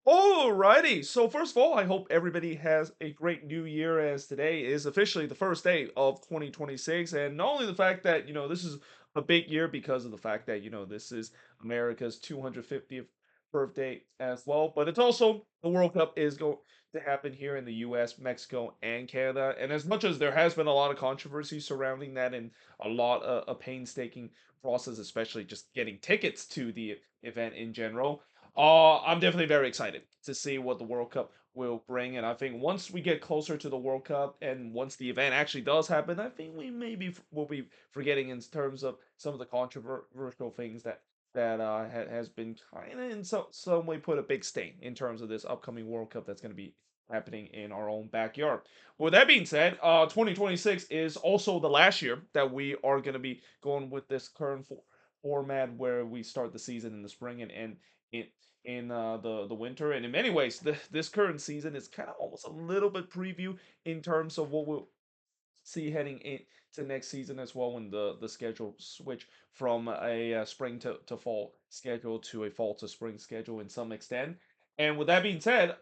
Alrighty. So first of all, I hope everybody has a great new year as today is officially the first day of 2026. And not only the fact that, this is a big year because of the fact that, this is America's 250th birthday as well, but it's also the World Cup is going to happen here in the US, Mexico, and Canada. And as much as there has been a lot of controversy surrounding that and a lot of a painstaking process, especially just getting tickets to the event in general, I'm definitely very excited to see what the World Cup will bring, and I think once we get closer to the World Cup and once the event actually does happen, I think we maybe will be forgetting in terms of some of the controversial things that has been kind of in some way put a big stain in terms of this upcoming World Cup that's going to be happening in our own backyard. With that being said, 2026 is also the last year that we are going to be going with this current format where we start the season in the spring and end in the winter. And in many ways, this current season is kind of almost a little bit preview in terms of what we'll see heading into next season as well, when the schedule switch from a spring to fall schedule to a fall to spring schedule in some extent. And with that being said,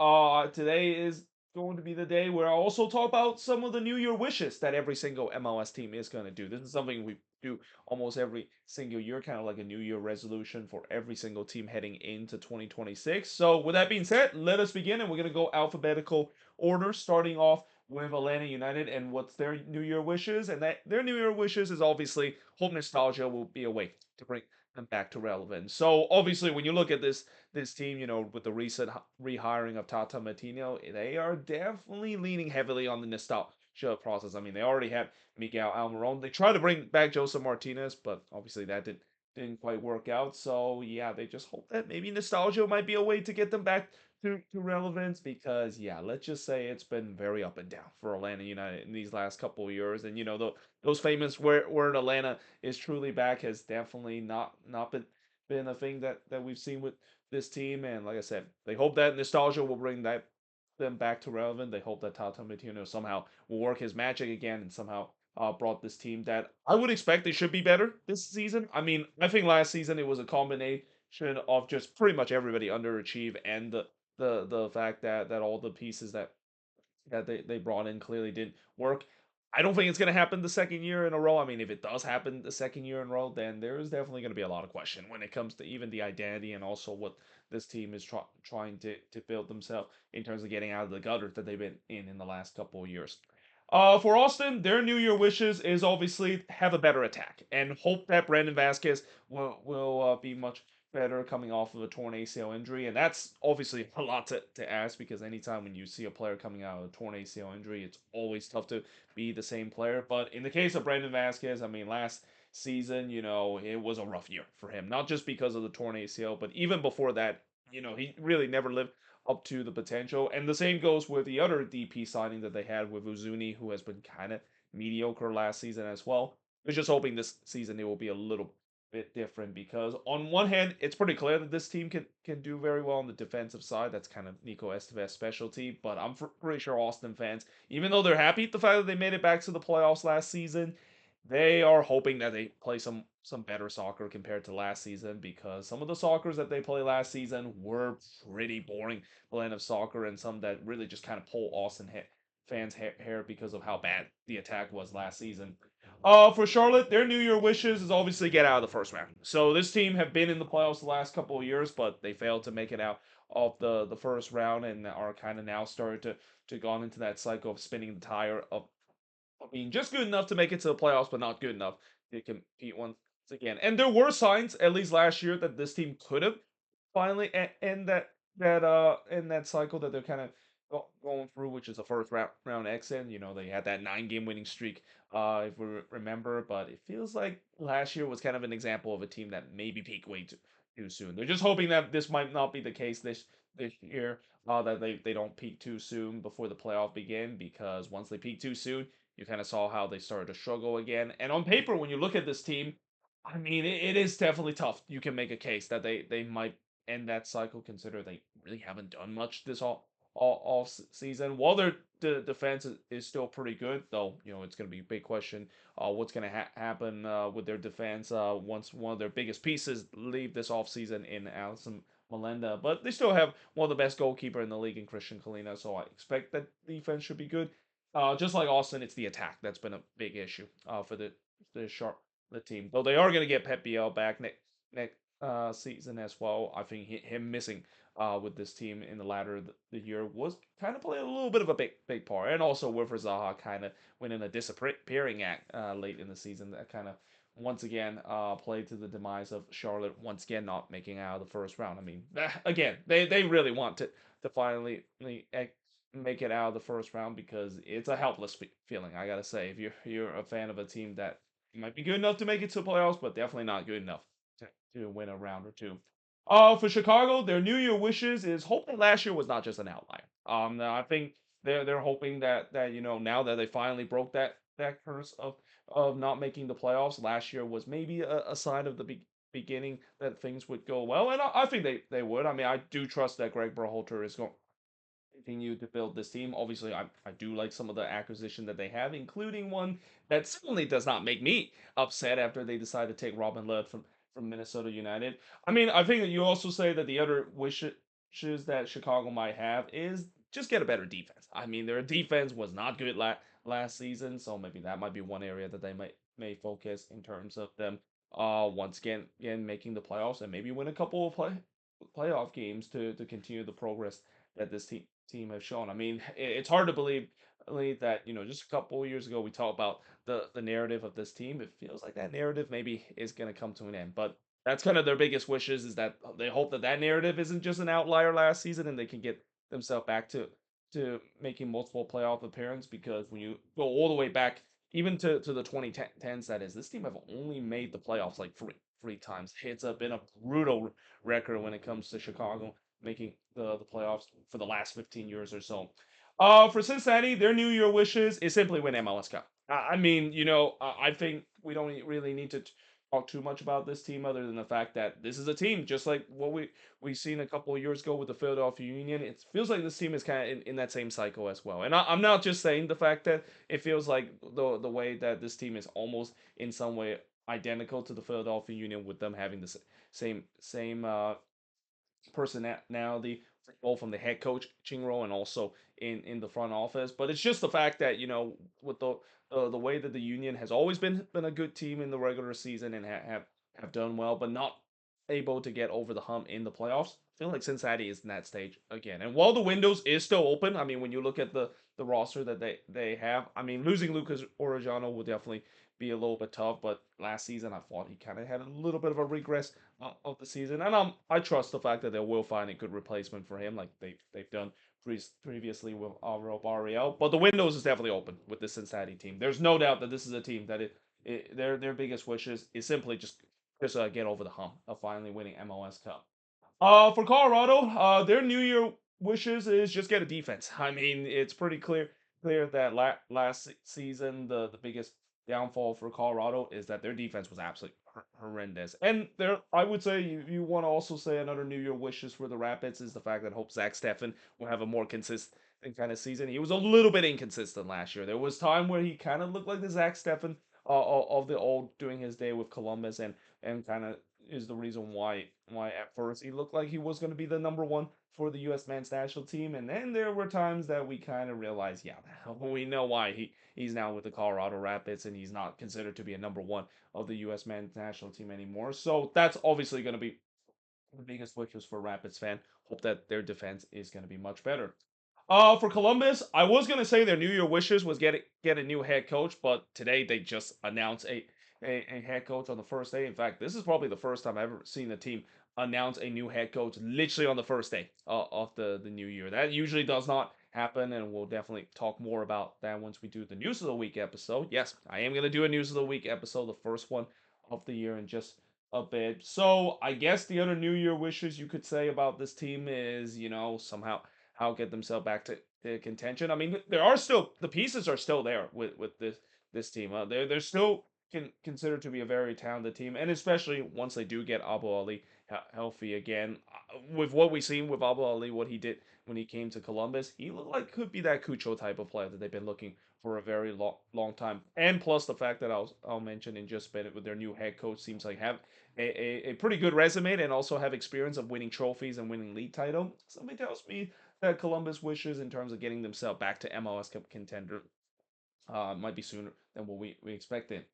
today is going to be the day where I also talk about some of the New Year wishes that every single MLS team is going to do. This is something we do almost every single year, kind of like a New Year resolution for every single team heading into 2026. So, with that being said, let us begin, and we're going to go alphabetical order, starting off with Atlanta United and what's their New Year wishes. And that their New Year wishes is obviously hope nostalgia will be a way to bring them back to relevance. So obviously, when you look at this team, with the recent rehiring of Tata Martino, they are definitely leaning heavily on the nostalgia process. I mean, they already have Miguel Almiron. They tried to bring back Joseph Martinez, but obviously that didn't quite work out. So yeah, they just hope that maybe nostalgia might be a way to get them back to relevance, because yeah, let's just say it's been very up and down for Atlanta United in these last couple of years. And those famous word Atlanta is truly back has definitely not been a thing that we've seen with this team. And like I said, they hope that nostalgia will bring them back to relevant. They hope that Tata Martino somehow will work his magic again and somehow brought this team that I would expect they should be better this season. I mean, I think last season it was a combination of just pretty much everybody underachieve, and the fact that all the pieces that they brought in clearly didn't work. I don't think it's going to happen the second year in a row. I mean, if it does happen the second year in a row, then there is definitely going to be a lot of question when it comes to even the identity and also what this team is trying to build themselves in terms of getting out of the gutter that they've been in the last couple of years. For Austin, their New Year wishes is obviously have a better attack and hope that Brandon Vasquez will be much better coming off of a torn ACL injury. And that's obviously a lot to ask, because anytime when you see a player coming out of a torn ACL injury, it's always tough to be the same player. But in the case of Brandon Vasquez, I mean, last season, it was a rough year for him, not just because of the torn ACL, but even before that, he really never lived up to the potential. And the same goes with the other DP signing that they had with Uzuni, who has been kind of mediocre last season as well. We're just hoping this season it will be a little bit different, because on one hand, it's pretty clear that this team can do very well on the defensive side. That's kind of Nico Esteves' specialty. But I'm pretty sure Austin fans, even though they're happy at the fact that they made it back to the playoffs last season, they are hoping that they play some better soccer compared to last season, because some of the soccer that they played last season were pretty boring blend of soccer, and some that really just kind of pull Austin fans' hair because of how bad the attack was last season. For Charlotte, their New Year wishes is obviously get out of the first round. So this team have been in the playoffs the last couple of years, but they failed to make it out of the first round, and are kind of now started to go into that cycle of spinning the tire of being just good enough to make it to the playoffs, but not good enough to compete once again. And there were signs, at least last year, that this team could have finally end that cycle that they're kind of going through, which is a first round exit. They had that 9 game winning streak, if we remember. But it feels like last year was kind of an example of a team that maybe peaked way too soon. They're just hoping that this might not be the case this year. That they don't peak too soon before the playoff begin, because once they peak too soon, you kind of saw how they started to struggle again. And on paper, when you look at this team, I mean, it is definitely tough. You can make a case that they might end that cycle, consider they really haven't done much this all season. While their defense is still pretty good, though, it's going to be a big question. What's going to happen with their defense once one of their biggest pieces leave this off season in Allison Melenda, but they still have one of the best goalkeeper in the league in Christian Kalina, so I expect that defense should be good. Just like Austin, it's the attack that's been a big issue for the sharp the team. Though they are going to get Pep Biel back next season as well. I think him missing with this team in the latter of the year was kind of playing a little bit of a big part, and also Wilfred Zaha kind of went in a disappearing act late in the season that kind of once again played to the demise of Charlotte once again not making out of the first round. I mean, again, they really want to finally make it out of the first round because it's a helpless feeling. I gotta say, if you're a fan of a team that might be good enough to make it to playoffs, but definitely not good enough to, to win a round or two. For Chicago, their New Year wishes is hope that last year was not just an outlier. I think they're hoping that now that they finally broke that curse of not making the playoffs. Last year was maybe a sign of the beginning that things would go well, and I think they would. I mean, I do trust that Greg Berhalter is going continue to build this team. Obviously, I do like some of the acquisition that they have, including one that certainly does not make me upset after they decide to take Robin Lod from Minnesota United. I mean, I think that you also say that the other wishes that Chicago might have is just get a better defense. I mean, their defense was not good last season, so maybe that might be one area that they may focus in terms of them once again making the playoffs and maybe win a couple of playoff games to continue the progress that this team have shown. I mean, it's hard to believe that just a couple of years ago we talked about the narrative of this team. It feels like that narrative maybe is going to come to an end, but that's kind of their biggest wishes is that they hope that that narrative isn't just an outlier last season and they can get themselves back to making multiple playoff appearances because when you go all the way back even to the 2010s, that is, this team have only made the playoffs like three times. It's been a brutal record when it comes to Chicago making the playoffs for the last 15 years or so. For Cincinnati, their New Year wishes is simply win MLS Cup. I mean, I think we don't really need to talk too much about this team other than the fact that this is a team just like what we seen a couple of years ago with the Philadelphia Union. It feels like this team is kind of in that same cycle as well. And I'm not just saying the fact that it feels like the way that this team is almost in some way identical to the Philadelphia Union with them having the same personality both from the head coaching role and also in the front office. But it's just the fact that with the way that the Union has always been a good team in the regular season and have done well, but not able to get over the hump in the playoffs. I feel like Cincinnati is in that stage again. And while the windows is still open, I mean, when you look at the roster that they have, I mean, losing Lucas Orellano will definitely be a little bit tough. But last season, I thought he kind of had a little bit of a regress of the season, and I trust the fact that they will find a good replacement for him, like they've done previously with Alvaro Barriel. But the windows is definitely open with the Cincinnati team. There's no doubt that this is a team that their biggest wishes is simply just get over the hump of finally winning MLS Cup. For Colorado, their New Year wishes is just get a defense. I mean, it's pretty clear that last season the biggest downfall for Colorado is that their defense was absolutely horrendous. And there, I would say you want to also say another New Year wishes for the Rapids is the fact that hope Zach Steffen will have a more consistent kind of season. He was a little bit inconsistent last year. There was time where he kind of looked like the Zach Steffen of the old doing his day with Columbus and kind of is the reason why at first he looked like he was going to be the number one for the U.S. men's national team, and then there were times that we kind of realized, yeah, we know why he's now with the Colorado Rapids and he's not considered to be a number one of the U.S. men's national team anymore. So that's obviously going to be the biggest wishes for Rapids fan. Hope that their defense is going to be much better. For Columbus, I was gonna say their New Year wishes was get a new head coach, but today they just announced a head coach on the first day. In fact, this is probably the first time I've ever seen a team announce a new head coach literally on the first day of the new year. That usually does not happen, and we'll definitely talk more about that once we do the news of the week episode. Yes, I am gonna do a news of the week episode, the first one of the year, in just a bit. So I guess the other New Year wishes you could say about this team is, somehow how get themselves back to contention. I mean, there are still the pieces are still there with this team. They're still considered to be a very talented team, and especially once they do get Abu Ali healthy again. With what we've seen with Abu Ali, what he did when he came to Columbus, he looked like could be that Cucho type of player that they've been looking for a very long time. And plus the fact that I'll mention in just Bennett with their new head coach seems like have a pretty good resume and also have experience of winning trophies and winning league title. Something tells me that Columbus wishes in terms of getting themselves back to MLS Cup contender might be sooner than what we expected.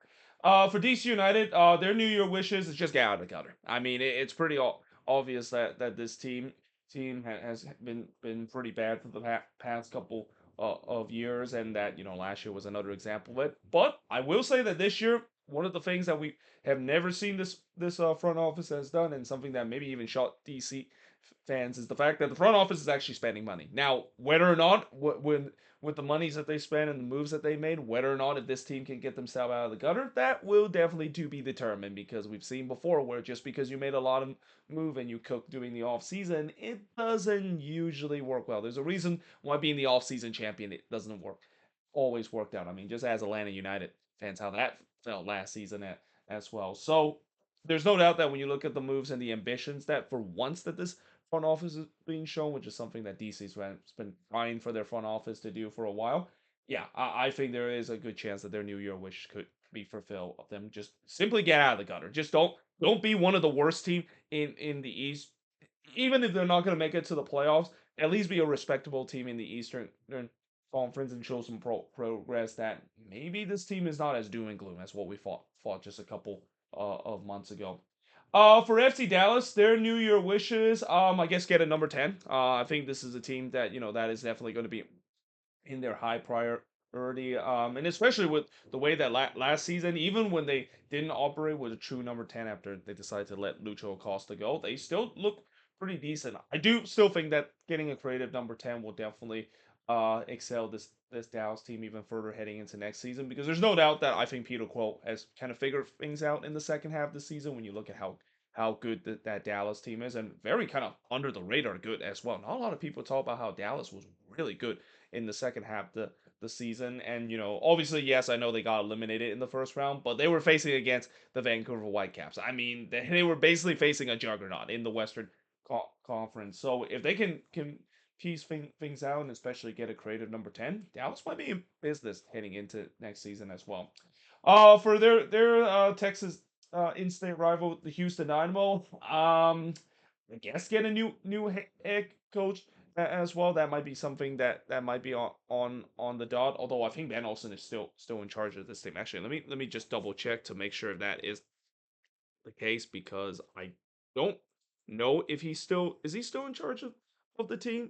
For DC United, their New Year wishes is just get out of the gutter. I mean, it's pretty obvious that this team has been pretty bad for the past couple of years, and that last year was another example of it. But I will say that this year, one of the things that we have never seen this front office has done, and something that maybe even shocked DC fans, is the fact that the front office is actually spending money. Now, whether or not when with the monies that they spent and the moves that they made, whether or not if this team can get themselves out of the gutter, that will definitely to be determined, because we've seen before where just because you made a lot of move and you cook during the off season, it doesn't usually work well. There's a reason why being the off season champion it doesn't always worked out. I mean, just as Atlanta United fans, how that felt last season as well. So there's no doubt that when you look at the moves and the ambitions that for once that this front office is being shown, which is something that DC's been trying for their front office to do for a while. Yeah, I think there is a good chance that their New Year wish could be fulfilled of them just simply get out of the gutter. Just don't be one of the worst team in the East. Even if they're not going to make it to the playoffs, at least be a respectable team in the Eastern Conference and show some progress that maybe this team is not as doom and gloom as what we fought just a couple of months ago. For FC Dallas, their New Year wishes, I guess get a number 10. I think this is a team that that is definitely going to be in their high priority. And especially with the way that last season, even when they didn't operate with a true number 10 after they decided to let Lucho Acosta go, they still look pretty decent. I do still think that getting a creative number 10 will definitely excel this Dallas team even further heading into next season, because there's no doubt that I think Peter Quill has kind of figured things out in the second half of the season when you look at how good that Dallas team is, and very kind of under the radar good as well. Not a lot of people talk about how Dallas was really good in the second half the season. And obviously, yes, I know they got eliminated in the first round, but they were facing against the Vancouver Whitecaps. I mean, they were basically facing a juggernaut in the Western Conference. So if they can piece things out and especially get a creative number 10, Dallas might be in business heading into next season as well. For their Texas in-state rival, the Houston Dynamo. I guess get a new head coach as well. That might be something that might be on the dot. Although I think Ben Olsen is still in charge of this team. Actually, let me just double check to make sure that is the case, because I don't know if he still in charge of the team.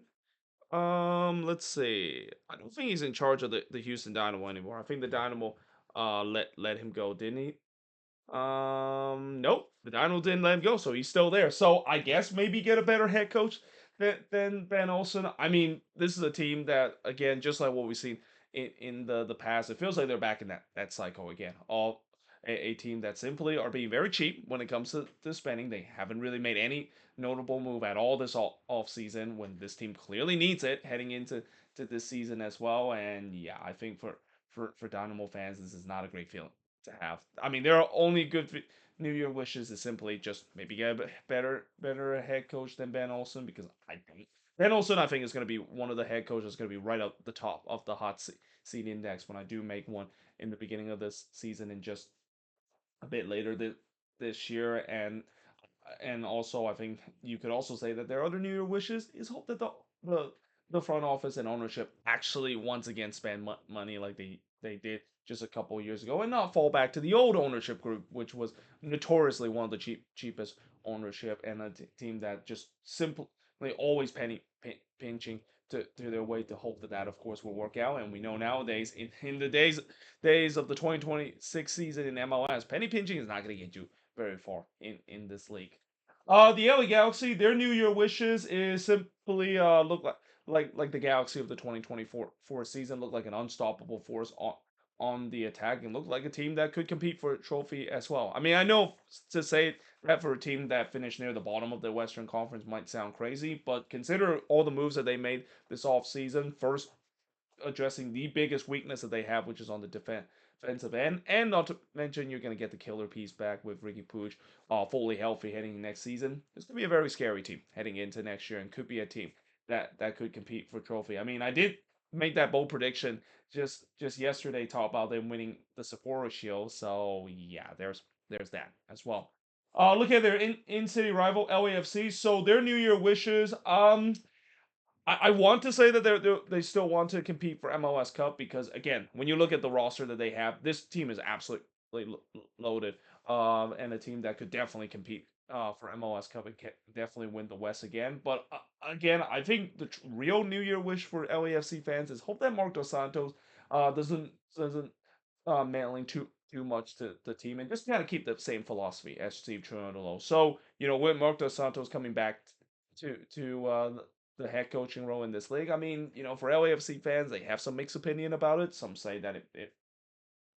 Let's see. I don't think he's in charge of the Houston Dynamo anymore. I think the Dynamo let him go, didn't he? Nope. The Dino didn't let him go, so he's still there. So I guess maybe get a better head coach than Ben Olsen. I mean, this is a team that, again, just like what we've seen in the past, it feels like they're back in that cycle again. All a team that simply are being very cheap when it comes to spending. They haven't really made any notable move at all this off season when this team clearly needs it heading into this season as well. And yeah, I think for Dynamo fans, this is not a great feeling to have. I mean, their only good New Year wishes is simply just maybe get a better head coach than Ben Olsen, because I think Ben Olsen I think is going to be one of the head coaches going to be right up the top of the hot seat index when I do make one in the beginning of this season and just a bit later this year. And also I think you could also say that their other New Year wishes is hope that the the front office and ownership actually once again spend money like they did just a couple of years ago, and not fall back to the old ownership group, which was notoriously one of the cheapest ownership, and a team that just simply always pinching to their way to hope that of course will work out. And we know nowadays in the days of the 2026 season in MLS, penny pinching is not going to get you very far in this league. The LA Galaxy, their New Year wishes is simply look like the Galaxy of the 2024 season, look like an unstoppable force on the attack, and look like a team that could compete for a trophy as well. I mean, I know to say that for a team that finished near the bottom of the Western Conference might sound crazy, but consider all the moves that they made this offseason. First, addressing the biggest weakness that they have, which is on the defensive end, and not to mention you're going to get the killer piece back with Ricky Puig, fully healthy heading next season. It's going to be a very scary team heading into next year, and could be a team that could compete for trophy. I mean, I did make that bold prediction just yesterday, talk about them winning the Sapporo Shield. So yeah, there's that as well. Look at their in city rival LAFC. So their New Year wishes. I want to say that they still want to compete for MLS Cup because again, when you look at the roster that they have, this team is absolutely loaded, and a team that could definitely compete for MLS Cup and definitely win the West again. But again, I think the real New Year wish for LAFC fans is hope that Mark Dos Santos doesn't mailing too much to the team and just kind of keep the same philosophy as Steve Cherundolo. So with Mark Dos Santos coming back to the head coaching role in this league, I mean, for LAFC fans, they have some mixed opinion about it. Some say that it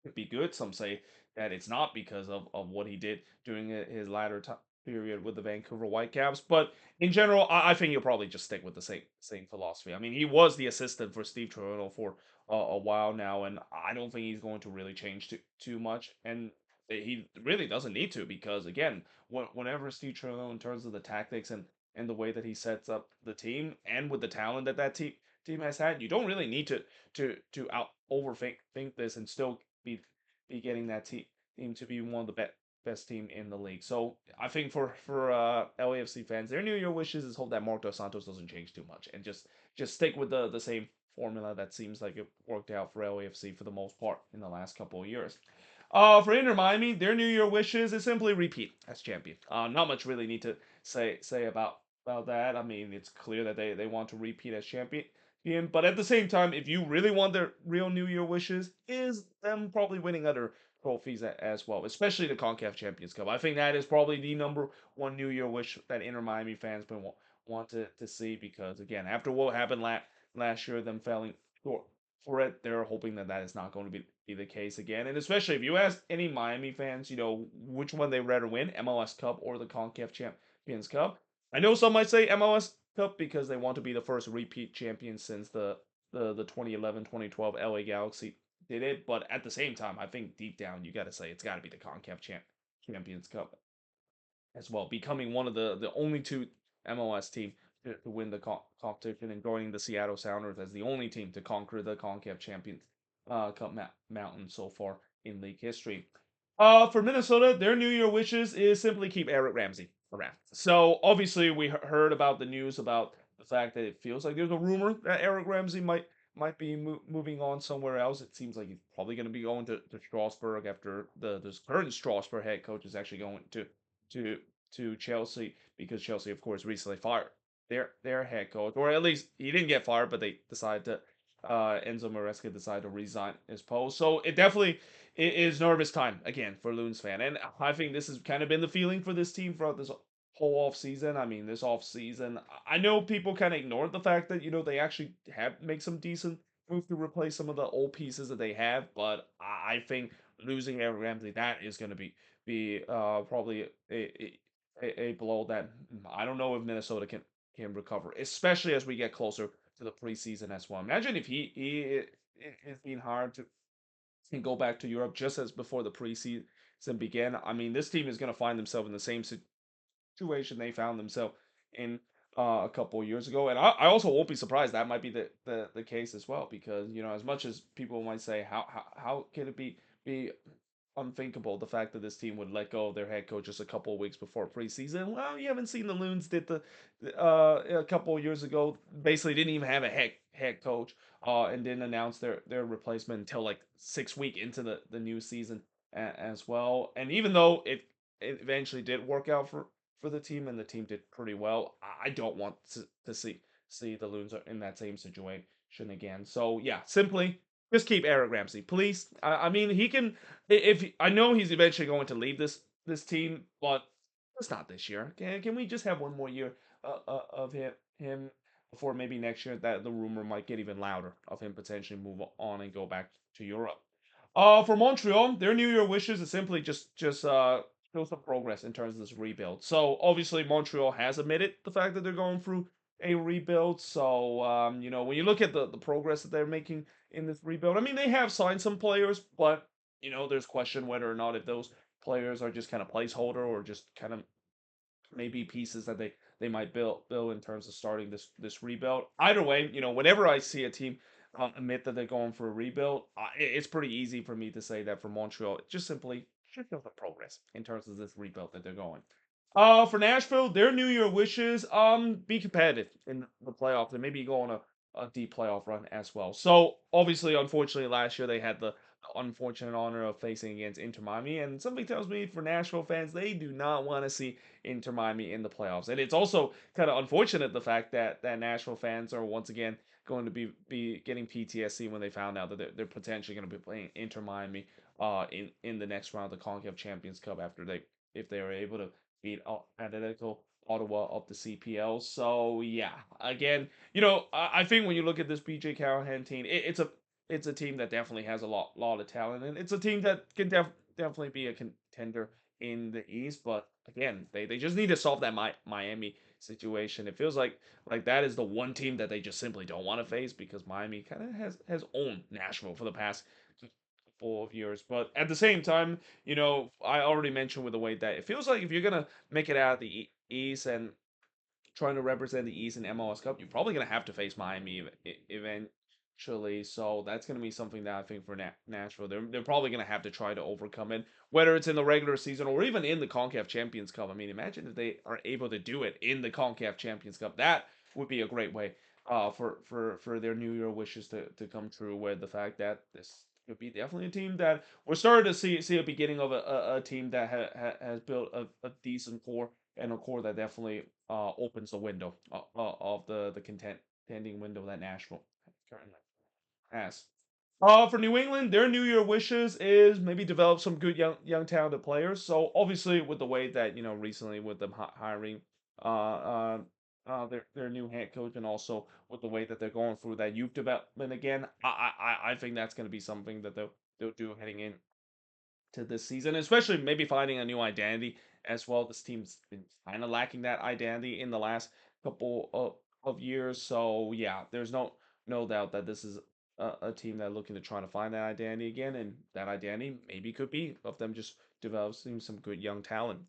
could be good. Some say that it's not because of what he did during his latter period with the Vancouver Whitecaps. But in general, I think he'll probably just stick with the same philosophy. I mean, he was the assistant for Steve Toronto for a while now, and I don't think he's going to really change too much. And he really doesn't need to because again, whenever Steve Toronto, in terms of the tactics and the way that he sets up the team, and with the talent that team has had, you don't really need to out overthink think this and still be getting that team to be one of the best team in the league. So I think for LAFC fans, their New Year wishes is hope that Mark Dos Santos doesn't change too much and just stick with the same formula that seems like it worked out for LAFC for the most part in the last couple of years. For Inter Miami, their New Year wishes is simply repeat as champion. Not much really need to say about that. I mean, it's clear that they want to repeat as champion. But at the same time, if you really want their real New Year wishes, is them probably winning other trophies as well, especially the CONCACAF Champions Cup. I think that is probably the number one New Year wish that Inter Miami fans been want to see because again, after what happened last year, them failing short for it, they're hoping that that is not going to be the case again. And especially if you ask any Miami fans, which one they rather win, MLS Cup or the CONCACAF Champions Cup. I know some might say MLS Cup because they want to be the first repeat champion since the 2011-2012 LA Galaxy did it. But at the same time, I think deep down you got to say it's got to be the CONCACAF Champions Cup as well, becoming one of the only two MLS team to win the competition and joining the Seattle Sounders as the only team to conquer the CONCACAF Champions Cup mountain so far in league history. For Minnesota, their New Year wishes is simply keep Eric Ramsey around. So obviously we heard about the news about the fact that it feels like there's a rumor that Eric Ramsey might be moving on somewhere else. It seems like he's probably going to be going to Strasbourg after the current Strasbourg head coach is actually going to to Chelsea because Chelsea, of course, recently fired their head coach, or at least he didn't get fired, but they decided to Enzo Maresca decided to resign his post. So it definitely is nervous time again for Loons fan, and I think this has kind of been the feeling for this team throughout this whole off season. I mean, this off season, I know people kind of ignored the fact that they actually have make some decent move to replace some of the old pieces that they have, but I think losing Aaron Ramsey, that is going to be probably a blow that I don't know if Minnesota can recover, especially as we get closer to the preseason as well. Imagine if he is being hired to can go back to Europe just as before the preseason began. I mean, this team is going to find themselves in the same situation they found themselves in a couple of years ago, and I also won't be surprised that might be the case as well because as much as people might say how can it be unthinkable the fact that this team would let go of their head coach just a couple of weeks before preseason. Well, you haven't seen the Loons did a couple of years ago. Basically, didn't even have a head coach, and didn't announce their replacement until like 6 week into the new season as well. And even though it eventually did work out for the team and the team did pretty well, I don't want to see the Loons in that same situation again. So yeah, simply just keep Eric Ramsey, please. I mean, he can. If I know he's eventually going to leave this team, but it's not this year. Can we just have one more year of him before maybe next year that the rumor might get even louder of him potentially move on and go back to Europe. For Montreal, their New Year wishes is simply just show some progress in terms of this rebuild. So obviously Montreal has admitted the fact that they're going through a rebuild. So when you look at the progress that they're making in this rebuild, I mean they have signed some players, but there's question whether or not if those players are just kind of placeholder or just kind of maybe pieces that they might build in terms of starting this rebuild. Either way, whenever I see a team admit that they're going for a rebuild, it's pretty easy for me to say that for Montreal, it just simply should feel the progress in terms of this rebuild that they're going. For Nashville, their New Year wishes, be competitive in the playoffs and maybe go on a deep playoff run as well. So obviously, unfortunately, last year they had the unfortunate honor of facing against Inter Miami, and something tells me for Nashville fans, they do not want to see Inter Miami in the playoffs. And it's also kind of unfortunate the fact that Nashville fans are once again going to be getting PTSD when they found out that they're potentially going to be playing Inter Miami in the next round of the CONCACAF Champions Cup after they if they are able to beat Atletico Ottawa of the CPL. So yeah, again, I think when you look at this BJ Callahan team, it's a team that definitely has a lot of talent, and it's a team that can definitely be a contender in the East. But again, they just need to solve that Miami situation. It feels like that is the one team that they just simply don't want to face because Miami kind of has owned Nashville for the past couple of years. But at the same time, I already mentioned with the way that it feels like if you're gonna make it out of the East and trying to represent the East in MLS Cup, you're probably going to have to face Miami eventually. So that's going to be something that I think for Nashville, they're probably going to have to try to overcome it, whether it's in the regular season or even in the CONCACAF Champions Cup. I mean, imagine if they are able to do it in the CONCACAF Champions Cup. That would be a great way for their New Year wishes to come true. With the fact that this could be definitely a team that we're starting to see a beginning of a team that has built a decent core and a core that definitely opens the window of the contending window that Nashville currently has. For New England, their New Year wishes is maybe develop some good young talented players. So obviously, with the way that recently with them hiring their new head coach, and also with the way that they're going through that youth development again, I think that's going to be something that they'll do heading in to this season, especially maybe finding a new identity as well. This team's been kind of lacking that identity in the last couple of years. So yeah, there's no doubt that this is a team that looking to try to find that identity again, and that identity maybe could be of them just developing some good young talent.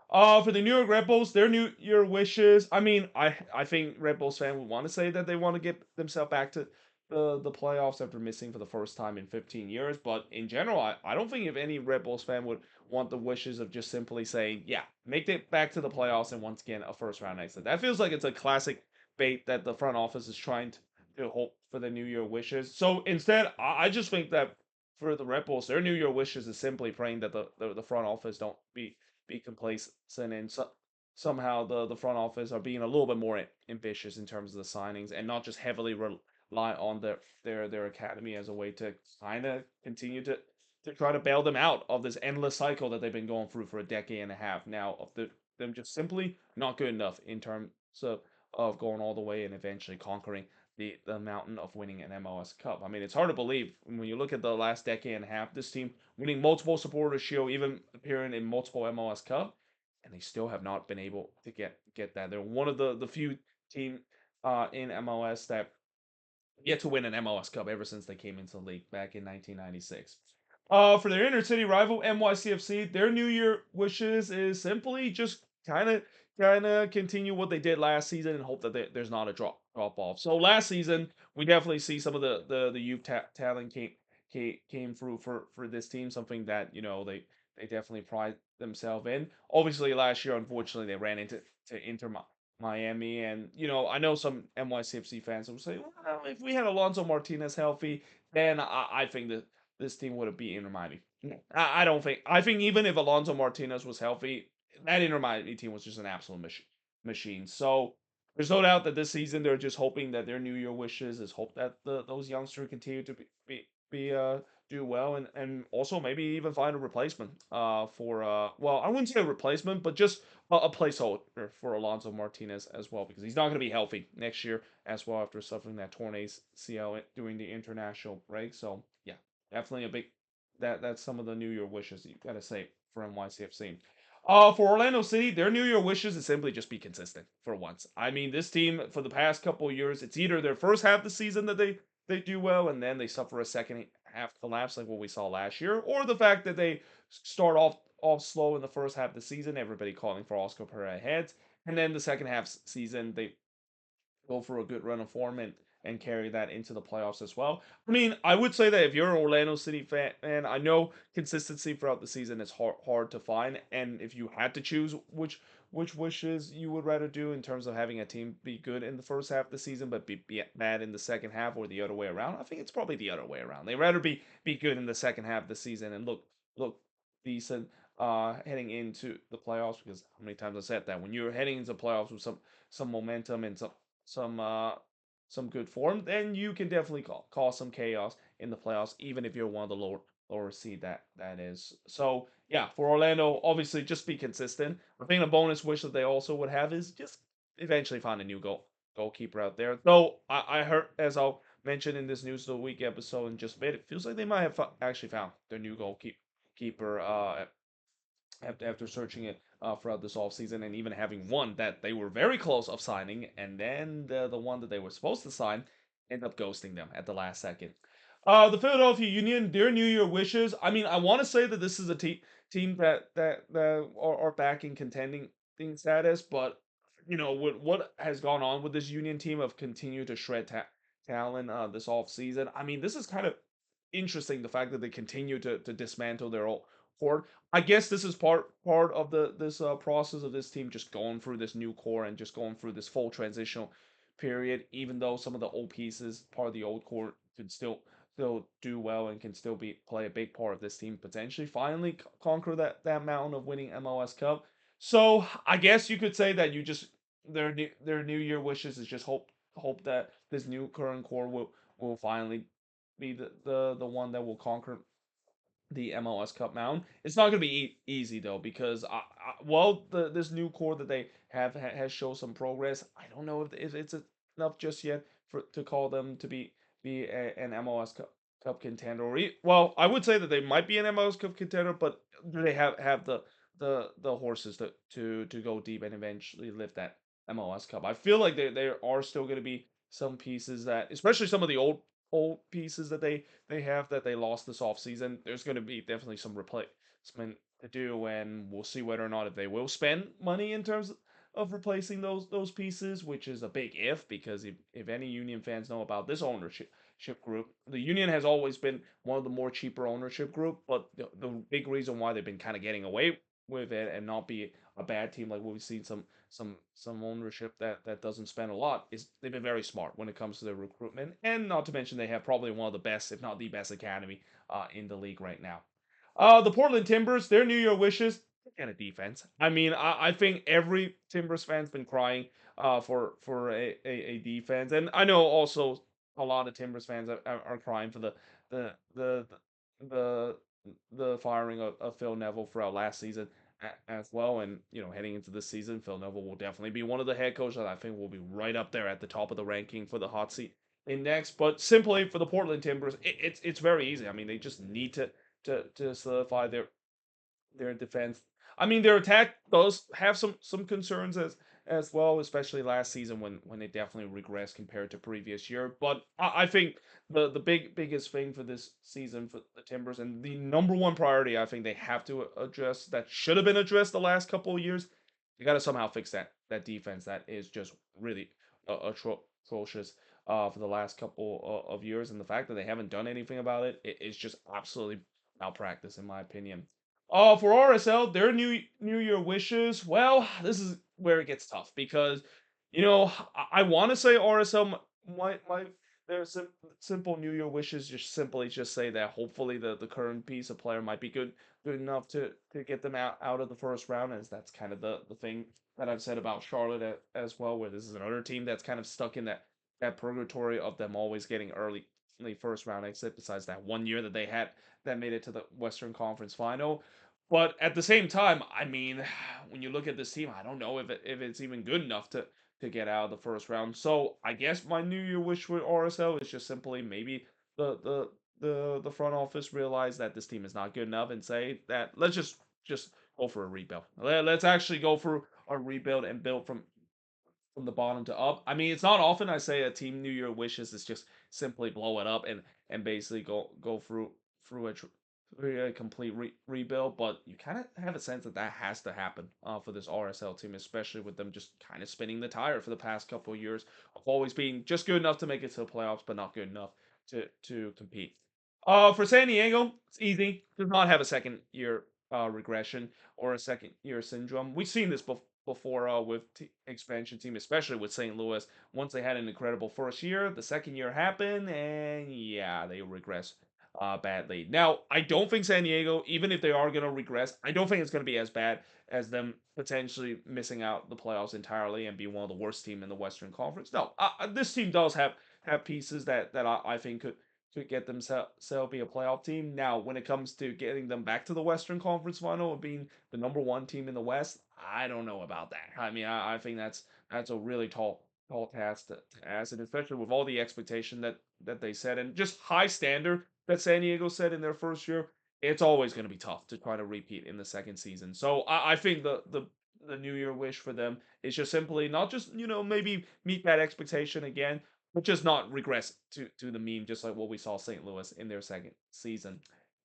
For the New York Red Bulls, their New Year wishes. I mean, I think Red Bulls fan would want to say that they want to get themselves back to the playoffs after missing for the first time in 15 years. But in general, I don't think if any Red Bulls fan would want the wishes of just simply saying, yeah, make it back to the playoffs and once again a first round exit. That feels like it's a classic bait that the front office is trying to hope for the New Year wishes. So instead, I just think that for the Red Bulls, their New Year wishes is simply praying that the front office don't be complacent and somehow the front office are being a little bit more ambitious in terms of the signings and not just heavily rely on their academy as a way to kind of continue to try to bail them out of this endless cycle that they've been going through for a decade and a half now of them just simply not good enough in terms of going all the way and eventually conquering the mountain of winning an MLS Cup. I mean, it's hard to believe when you look at the last decade and a half, this team winning multiple Supporters Shield, even appearing in multiple MLS Cup, and they still have not been able to get that. They're one of the few team in MLS that yet to win an MLS Cup ever since they came into the league back in 1996. For their inner city rival NYCFC, their New Year wishes is simply just kind of continue what they did last season and hope that there's not a drop off. So last season we definitely see some of the youth talent came through for this team, something that they definitely pride themselves in. Obviously last year, unfortunately, they ran into Inter Miami. And, I know some NYCFC fans will say, well, if we had Alonso Martinez healthy, then I think that this team would have beat Inter Miami. No, I don't think. I think even if Alonso Martinez was healthy, that Inter Miami team was just an absolute machine. So there's no doubt that this season they're just hoping that their New Year wishes is hope that those youngsters continue to be do well and also maybe even find a replacement for well, I wouldn't say a replacement, but just a placeholder for Alonso Martinez as well, because he's not going to be healthy next year as well after suffering that torn ACL during the international break. So yeah, definitely a big that's some of the New Year wishes you got to say for NYCFC. For Orlando City, their New Year wishes is simply just be consistent for once. I mean, this team for the past couple of years, it's either their first half of the season that they do well, and then they suffer a second half collapse like what we saw last year, or the fact that they start off slow in the first half of the season, everybody calling for Oscar Pereira heads, and then the second half season they go for a good run of form and carry that into the playoffs as well. I mean, I would say that if you're an Orlando City fan, I know consistency throughout the season is hard to find, and if you had to choose which wishes you would rather do in terms of having a team be good in the first half of the season but be bad in the second half or the other way around, I think it's probably the other way around. They rather be good in the second half of the season and look decent heading into the playoffs, because how many times I said that when you're heading into playoffs with some momentum and some uh some good form, then you can definitely cause some chaos in the playoffs, even if you're one of the lower seed that is. So yeah, for Orlando, obviously just be consistent. I think a bonus wish that they also would have is just eventually find a new goalkeeper out there. Though I heard, as I'll mention in this news of the week episode in just a bit, it feels like they might have actually found their new goalkeeper after searching it throughout this offseason and even having one that they were very close of signing, and then the one that they were supposed to sign ended up ghosting them at the last second. The Philadelphia Union, their New Year wishes. I mean, I want to say that this is a team that are back in contending thing status, but what has gone on with this Union team of continue to shred talent this off season. I mean, this is kind of interesting, the fact that they continue to dismantle their old core. I guess this is part of this process of this team just going through this new core and just going through this full transitional period. Even though some of the old pieces, part of the old core, could still do well and can still be play a big part of this team potentially finally conquer that mountain of winning MLS Cup. So I guess you could say that you just their New Year wishes is just hope that this new current core will finally be the one that will conquer the MLS Cup mound. It's not going to be easy though, because well, this new core that they have has shown some progress. I don't know if it's enough just yet for to call them to be an MLS Cup contender. Well, I would say that they might be an MLS Cup contender, but do they have the horses to go deep and eventually lift that MLS Cup? I feel like there are still going to be some pieces that, especially some of the old pieces that they have that they lost this offseason. There's going to be definitely some replacement to do, and we'll see whether or not if they will spend money in terms of replacing those pieces, which is a big if, because if any Union fans know about this ownership group, the Union has always been one of the more cheaper ownership group, but the big reason why they've been kind of getting away with it and not be a bad team like what we've seen some ownership that doesn't spend a lot is they've been very smart when it comes to their recruitment, and not to mention they have probably one of the best, if not the best, academy in the league right now. The Portland Timbers, their New Year wishes, and a defense. I mean, I think every Timbers fan's been crying for a defense, and I know also a lot of Timbers fans are crying for the the the the firing of Phil Neville throughout last season as well. And heading into this season, Phil Neville will definitely be one of the head coaches that I think will be right up there at the top of the ranking for the hot seat index. But simply for the Portland Timbers, it's very easy. I mean, they just need to solidify their defense. I mean, their attack does have some concerns as well, especially last season when it definitely regressed compared to previous year. But I think the biggest thing for this season for the Timbers, and the number one priority I think they have to address, that should have been addressed the last couple of years, you got to somehow fix that defense that is just really atrocious for the last couple of years, and the fact that they haven't done anything about it is just absolutely malpractice in my opinion. For RSL, their New Year wishes. Well, this is where it gets tough, because I want to say RSL might their simple New Year wishes just simply just say that hopefully the current piece of player might be good enough to get them out of the first round, as that's kind of the thing that I've said about Charlotte as well, where this is another team that's kind of stuck in that purgatory of them always getting early first round exit, besides that one year that they had that made it to the Western Conference Final. But at the same time, I mean, when you look at this team, I don't know if it's even good enough to get out of the first round. So I guess my New Year wish with RSL is just simply maybe the the the front office realize that this team is not good enough and say that let's just go for a rebuild. Let's actually go for a rebuild and build from the bottom to up. I mean, it's not often I say a team New Year wishes is just simply blow it up and basically go through through a complete rebuild, but you kind of have a sense that that has to happen for this RSL team, especially with them just kind of spinning the tire for the past couple of years of always being just good enough to make it to the playoffs, but not good enough to compete. For San Diego, it's easy. Does not have a second year regression or a second year syndrome. We've seen this before with expansion team, especially with St. Louis. Once they had an incredible first year, the second year happened, and yeah, they regress badly. Now, I don't think San Diego, even if they are going to regress, I don't think it's going to be as bad as them potentially missing out the playoffs entirely and be one of the worst team in the Western Conference. No, this team does have pieces that I think could get themselves be a playoff team. Now, when it comes to getting them back to the Western Conference final and being the number one team in the West, I don't know about that. I mean, I think that's a really tall task to ask, and especially with all the expectation that they set and just high standard that San Diego set in their first year, it's always going to be tough to try to repeat in the second season. So I think the New Year wish for them is just simply not just maybe meet that expectation again, but just not regress to the mean, just like what we saw St. Louis in their second season.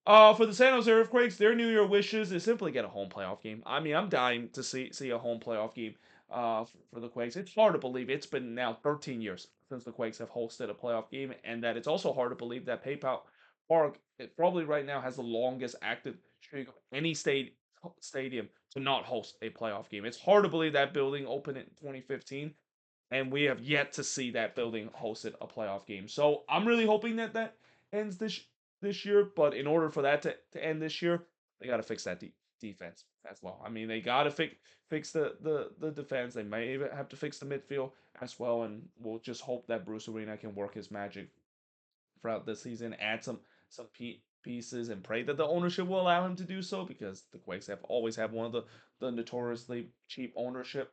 For the San Jose Earthquakes, their New Year wishes is simply get a home playoff game. I mean, I'm dying to see a home playoff game for the Quakes. It's hard to believe it's been now 13 years since the Quakes have hosted a playoff game, and that it's also hard to believe that PayPal Park it probably right now has the longest active streak of any stadium to not host a playoff game. It's hard to believe that building opened in 2015 and we have yet to see that building hosted a playoff game. So I'm really hoping that that ends this year. But in order for that to end this year, they got to fix that defense as well. I mean, they got to fix the defense. They may even have to fix the midfield as well. And we'll just hope that Bruce Arena can work his magic throughout the season, add some pieces, and pray that the ownership will allow him to do so because the Quakes have always had one of the notoriously cheap ownership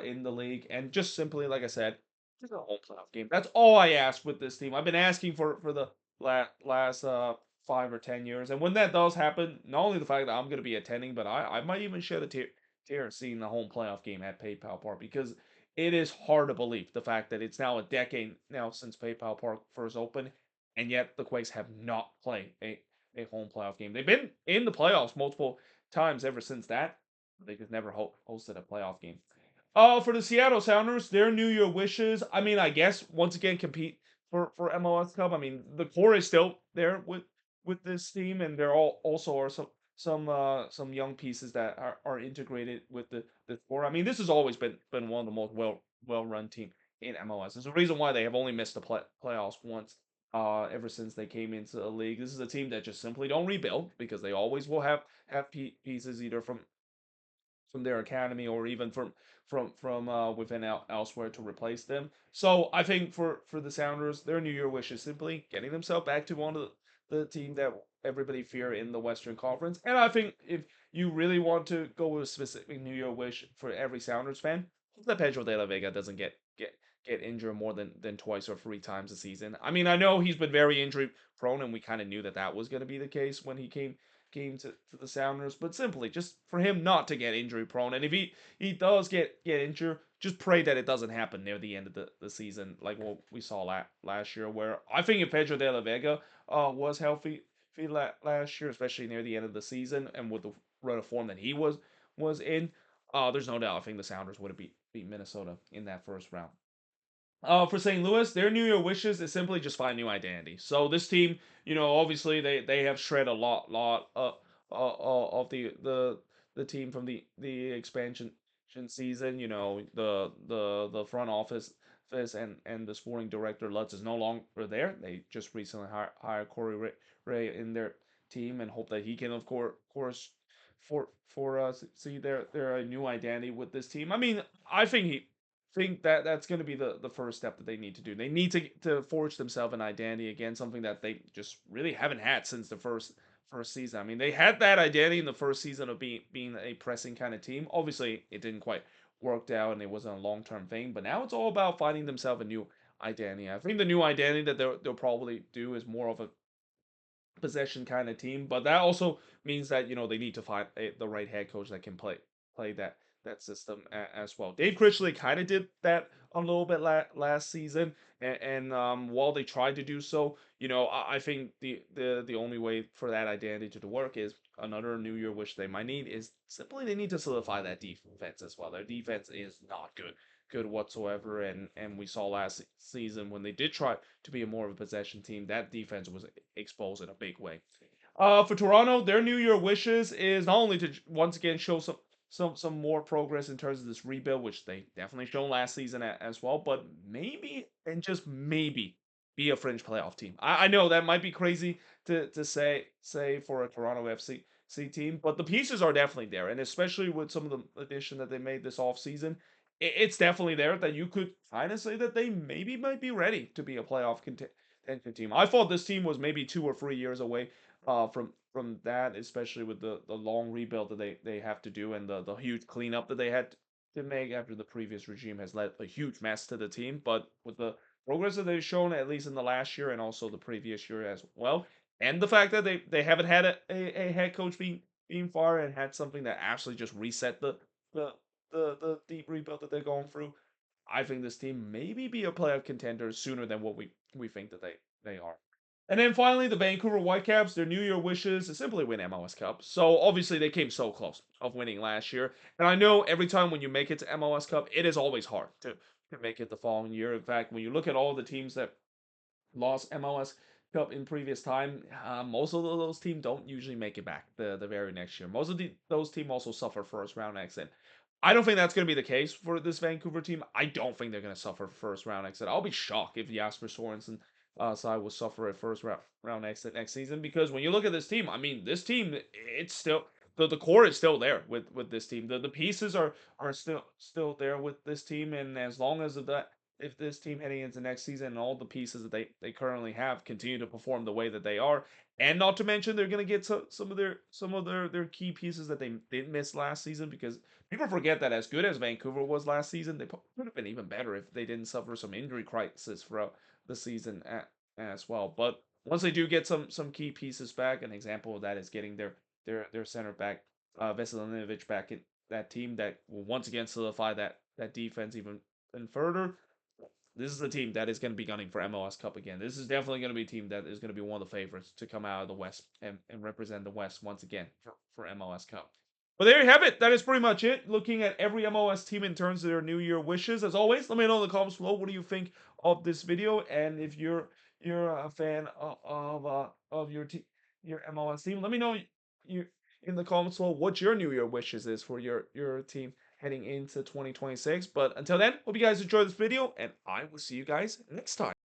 in the league, and just simply like I said, just a home playoff game. That's all I ask with this team. I've been asking for the last 5 or 10 years, and when that does happen, not only the fact that I'm going to be attending, but I might even shed a tear seeing the home playoff game at PayPal Park because it is hard to believe the fact that it's now a decade now since PayPal Park first opened and yet the Quakes have not played a home playoff game. They've been in the playoffs multiple times ever since that. They just never hosted a playoff game. For the Seattle Sounders, their New Year wishes. I mean, I guess once again compete for MLS Cup. I mean, the core is still there with this team, and there all also are some young pieces that are integrated with the core. I mean, this has always been one of the most well run team in MLS. There's a reason why they have only missed the playoffs once ever since they came into the league. This is a team that just simply don't rebuild because they always will have pieces either from their academy or even from within elsewhere to replace them. So I think for the Sounders, their New Year wish is simply getting themselves back to one of the team that everybody fear in the Western Conference. And I think if you really want to go with a specific New Year wish for every Sounders fan, hope that Pedro de la Vega doesn't get injured more than twice or three times a season. I mean, I know he's been very injury prone, and we kind of knew that was going to be the case when he came to the Sounders, but simply just for him not to get injury prone. And if he does get injured, just pray that it doesn't happen near the end of the season, like what we saw last year, where I think if Pedro de la Vega was healthy last year, especially near the end of the season, and with the run of form that he was in, there's no doubt I think the Sounders would have beat Minnesota in that first round. For St. Louis, their New Year wishes is simply just find new identity. So this team, obviously they have shred a lot of the team from the expansion season. The front office and the sporting director Lutz is no longer there. They just recently hired Corey Ray in their team and hope that he can of course for us see their new identity with this team. I mean, I think that that's going to be the first step that they need to do. They need to forge themselves an identity again, something that they just really haven't had since the first season. I mean, they had that identity in the first season of being a pressing kind of team. Obviously, it didn't quite worked out and it wasn't a long-term thing, but now it's all about finding themselves a new identity. I think the new identity that they'll probably do is more of a possession kind of team, but that also means that they need to find the right head coach that can play that system as well. Dave Critchley kind of did that a little bit last season, and while they tried to do so, I think the only way for that identity to work is another New Year wish they might need is simply they need to solidify that defense as well. Their defense is not good whatsoever, and we saw last season when they did try to be a more of a possession team, that defense was exposed in a big way. For Toronto, their New Year wishes is not only to once again show some more progress in terms of this rebuild, which they definitely shown last season as well, but maybe and just maybe be a fringe playoff team. I know that might be crazy to say for a Toronto FC team, but the pieces are definitely there, and especially with some of the addition that they made this offseason, it's definitely there that you could kind of say that they maybe might be ready to be a playoff contention team. I thought this team was maybe 2 or 3 years away from that, especially with the long rebuild that they have to do and the huge cleanup that they had to make after the previous regime has led a huge mess to the team. But with the progress that they've shown, at least in the last year and also the previous year as well, and the fact that they haven't had a head coach being fired and had something that actually just reset the the deep rebuild that they're going through, I think this team maybe be a playoff contender sooner than what we think that they are. And then finally, the Vancouver Whitecaps, their New Year wishes is simply win MLS Cup. So obviously they came so close of winning last year. And I know every time when you make it to MLS Cup, it is always hard to make it the following year. In fact, when you look at all the teams that lost MLS Cup in previous time, most of those teams don't usually make it back the very next year. Most of those teams also suffer first round exit. I don't think that's going to be the case for this Vancouver team. I don't think they're going to suffer first round exit. I'll be shocked if Jasper Sorensen side will suffer a first round exit next season because when you look at this team, I mean, this team it's still the core is still there with this team. The pieces are still there with this team, and as long as that if this team heading into next season and all the pieces that they currently have continue to perform the way that they are, and not to mention they're going to get some of their key pieces that they did miss last season because people forget that as good as Vancouver was last season, they could have been even better if they didn't suffer some injury crisis throughout the season as well. But once they do get some key pieces back, an example of that is getting their center back Veselinovic back in that team that will once again solidify that defense even further. This is a team that is going to be gunning for MLS Cup again. This is definitely going to be a team that is going to be one of the favorites to come out of the West and represent the West once again for MLS Cup. But there you have it. That is pretty much it. Looking at every MLS team in terms of their New Year wishes. As always, let me know in the comments below what do you think of this video, and if you're a fan of your MLS team, let me know you in the comments below what your New Year wishes is for your team heading into 2026. But until then, hope you guys enjoyed this video, and I will see you guys next time.